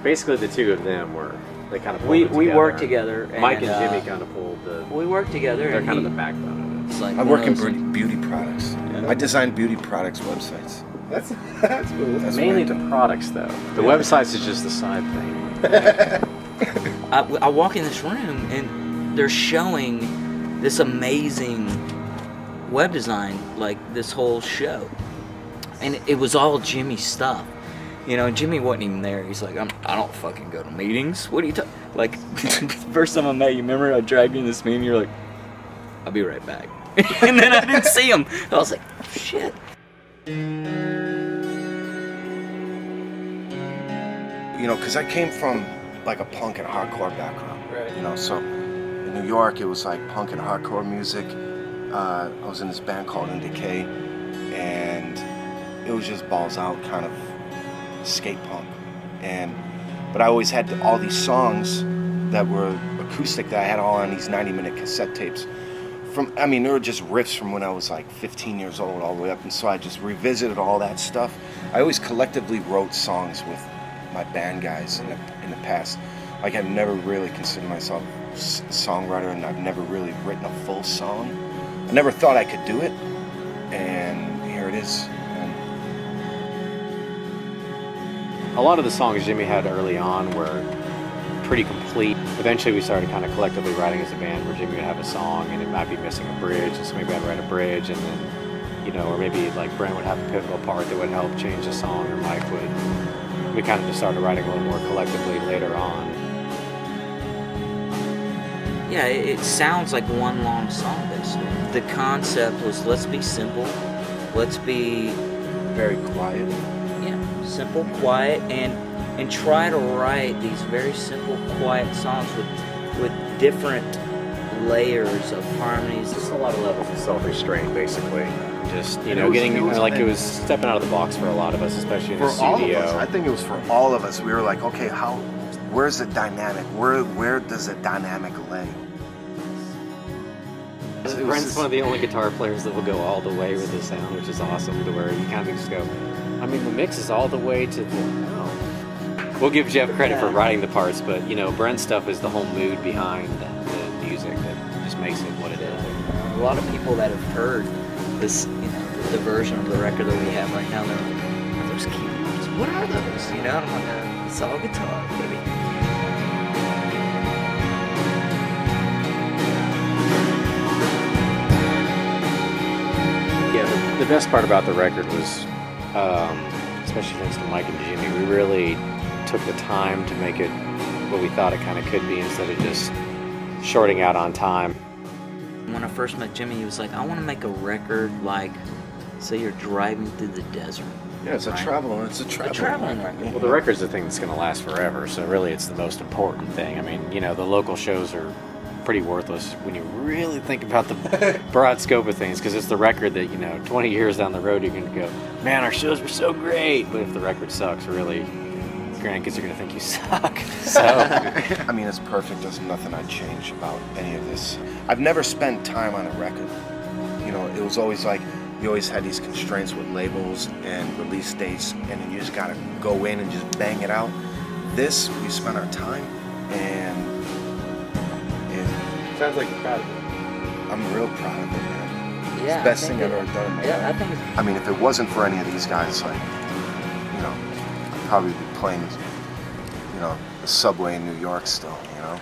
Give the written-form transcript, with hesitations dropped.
basically the two of them they kind of we worked together. Mike and Jimmy kind of pulled the. We worked together. They're kind of the backbone of it. It's like I work in beauty products. Yeah. I design beauty products websites. That's cool. That's mainly the products though. The websites is just the side thing. I walk in this room and they're showing this amazing web design, like this whole show, and it was all Jimmy's stuff. You know, Jimmy wasn't even there. He's like, I don't fucking go to meetings. What are you talking? Like, first time I met you, remember I dragged you in this meeting? You're like, I'll be right back. And then I didn't see him. I was like, oh, shit. You know, because I came from like a punk and hardcore background. Right. You know, so in New York it was like punk and hardcore music. I was in this band called In Decay, and it was just balls out kind of skate punk. But I always had all these songs that were acoustic that I had all on these 90-minute cassette tapes. I mean, they were just riffs from when I was like 15 years old all the way up, and so I just revisited all that stuff. I always collectively wrote songs with my band guys in the past. Like, I've never really considered myself a songwriter, and I've never really written a full song. I never thought I could do it, and here it is. A lot of the songs Jimmy had early on were pretty complete. Eventually we started kind of collectively writing as a band where Jimmy would have a song and it might be missing a bridge, and so maybe I'd write a bridge, and then, you know, or maybe like Brent would have a pivotal part that would help change the song, or Mike would. We kind of just started writing a little more collectively later on. Yeah, it sounds like one long song, basically. The concept was, let's be simple, let's be very quiet. Yeah, simple, quiet, and try to write these very simple, quiet songs with different layers of harmonies. Just a lot of levels of self-restraint, basically. Just, you know, getting, like, it was stepping out of the box for a lot of us, especially in the studio. For all of us, I think it was for all of us. We were like, okay, where's the dynamic? Where does the dynamic lay? Brent's one of the only guitar players that will go all the way with the sound, which is awesome, to where you kind of just go, I mean, the mix is all the way to the... We'll give Jeff credit for writing the parts, but, you know, Brent's stuff is the whole mood behind the music that just makes it what it is. A lot of people that have heard this, you know, the version of the record that we have right now, they're like, are those keyboards? What are those? You know, and I'm like, it's all guitar, baby. Yeah, the best part about the record was, especially thanks to Mike and Jimmy, we really took the time to make it what we thought it kind of could be, instead of just shorting out on time. When I first met Jimmy, he was like, I want to make a record like, say you're driving through the desert. Yeah, it's a traveling record. Well, the record's the thing that's going to last forever, so really it's the most important thing. I mean, you know, the local shows are pretty worthless when you really think about the broad scope of things, because it's the record that, you know, 20 years down the road you're going to go, man, our shows were so great, but if the record sucks, really, grandkids are going to think you suck. So I mean, it's perfect. There's nothing I'd change about any of this. I've never spent time on a record. You know, it was always like, you always had these constraints with labels and release dates, and then you just got to go in and just bang it out. This, we spent our time, and sounds like you're proud of it. I'm real proud of it, man. Yeah, it's the best thing I've ever done. Yeah, I think. I mean, if it wasn't for any of these guys, like, you know, I'd probably be playing, you know, the subway in New York still, you know.